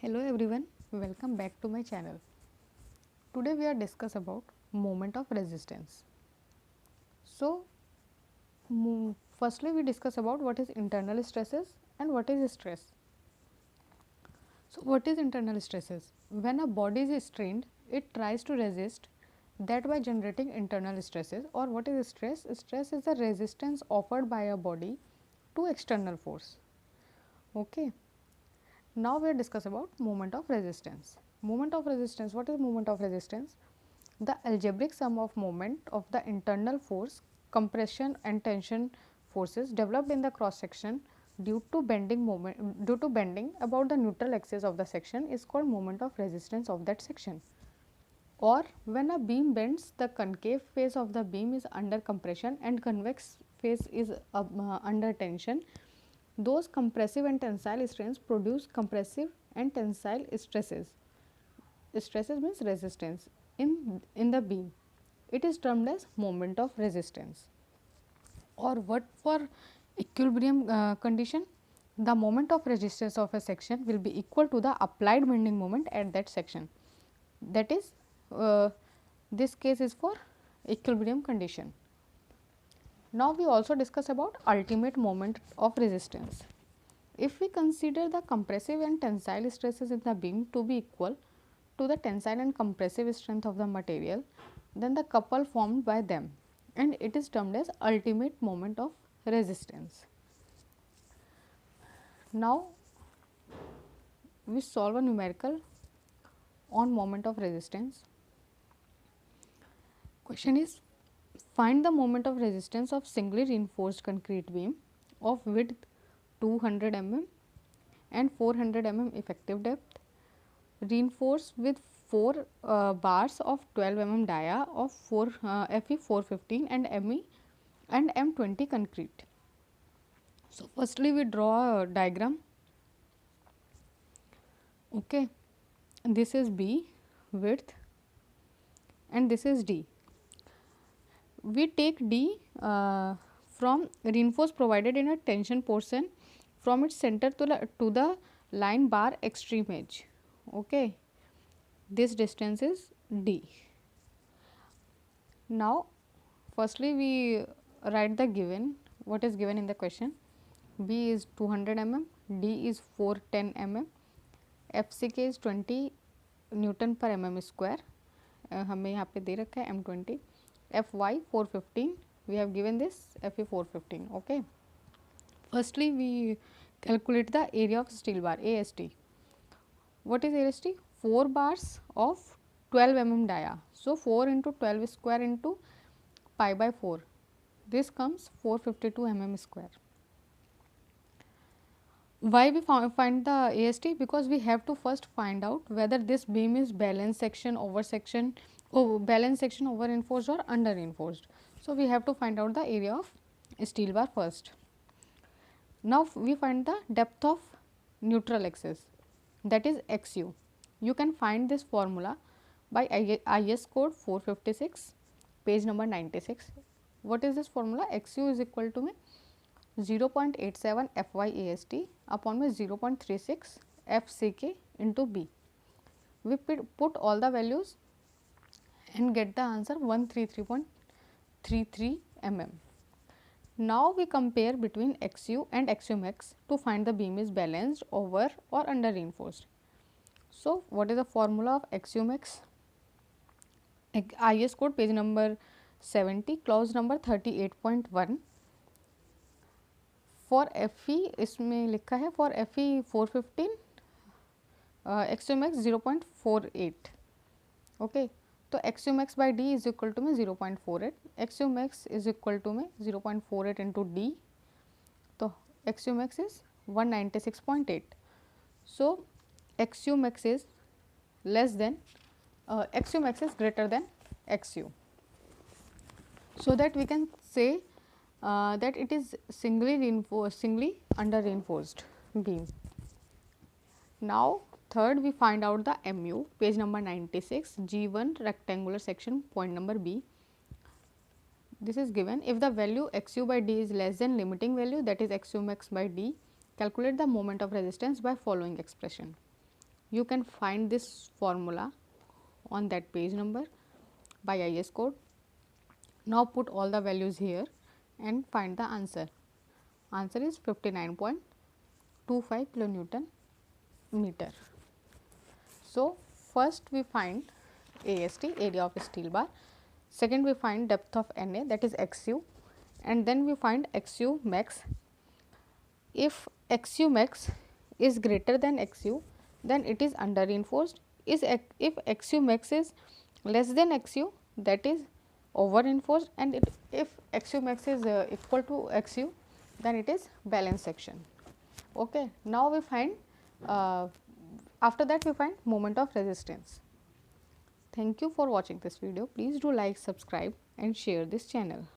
Hello everyone, welcome back to my channel. Today we are discuss about moment of resistance. So, firstly we discuss about what is internal stresses and what is stress. So, what is internal stresses? When a body is strained, it tries to resist that by generating internal stresses. Or what is stress? Stress is the resistance offered by a body to external force. Okay. Now we are discuss about moment of resistance. Moment of resistance. What is moment of resistance? The algebraic sum of moment of the internal force, compression and tension forces developed in the cross section due to bending about the neutral axis of the section is called moment of resistance of that section. Or when a beam bends, the concave face of the beam is under compression and convex face is under tension. Those compressive and tensile strains produce compressive and tensile stresses. Stresses means resistance in the beam. It is termed as moment of resistance. Or what for equilibrium condition? The moment of resistance of a section will be equal to the applied bending moment at that section. That is, this case is for equilibrium condition. Now we also discuss about ultimate moment of resistance. If we consider the compressive and tensile stresses in the beam to be equal to the tensile and compressive strength of the material, then the couple formed by them, and it is termed as ultimate moment of resistance. Now we solve a numerical on moment of resistance. Question is, find the moment of resistance of singly reinforced concrete beam of width 200 mm and 400 mm effective depth, reinforced with 4 bars of 12 mm dia of Fe 415 and Me and M20 concrete. So, firstly we draw a diagram. Okay. This is B width and this is D. We take D from reinforced provided in a tension portion from its center to the line bar extreme edge. Okay. This distance is D. Now, firstly we write the given, what is given in the question. B is 200 mm, D is 410 mm, FCK is 20 Newton per mm square, हमें यहाँ पे दे रखा है M20, Fy 415, we have given this Fe 415. Okay. Firstly we calculate the area of steel bar AST. What is AST? 4 bars of 12 mm dia. So, 4 into 12 square into pi by 4. This comes 452 mm square. Why we find the AST? Because we have to first find out whether this beam is balanced section over reinforced or under reinforced. So, we have to find out the area of steel bar first. Now, we find the depth of neutral axis, that is XU. You can find this formula by IS code 456 page number 96. What is this formula? XU is equal to 0.87 FYAST upon 0.36 FCK into B. We put all the values and get the answer 133.33 mm. Now we compare between XU and XU max to find the beam is balanced over or under reinforced. So, what is the formula of XU max? IS code page number 70 clause number 38.1. For Fe इसमें लिखा है for Fe 415 XU max 0.48. Okay, तो XU max by D is equal to 0.48. XU max is equal to 0.48 into D. तो XU max is 196.8. So, XU max is less than XU max is greater than XU. So that we can say that it is singly under reinforced beam. Now, third we find out the MU, page number 96, G1 rectangular section, point number B. This is given if the value XU by D is less than limiting value, that is XU max by D, calculate the moment of resistance by following expression. You can find this formula on that page number by IS code. Now put all the values here and find the answer. Answer is 59.25 kilonewton meter. So first we find AST, area of steel bar. Second we find depth of NA, that is XU, and then we find XU max. If XU max is greater than XU, then it is under reinforced. If XU max is less than XU, that is over reinforced, and if XU max is equal to XU, then it is balanced section. Okay. Now we find after that we find moment of resistance. Thank you for watching this video. Please do like, subscribe and share this channel.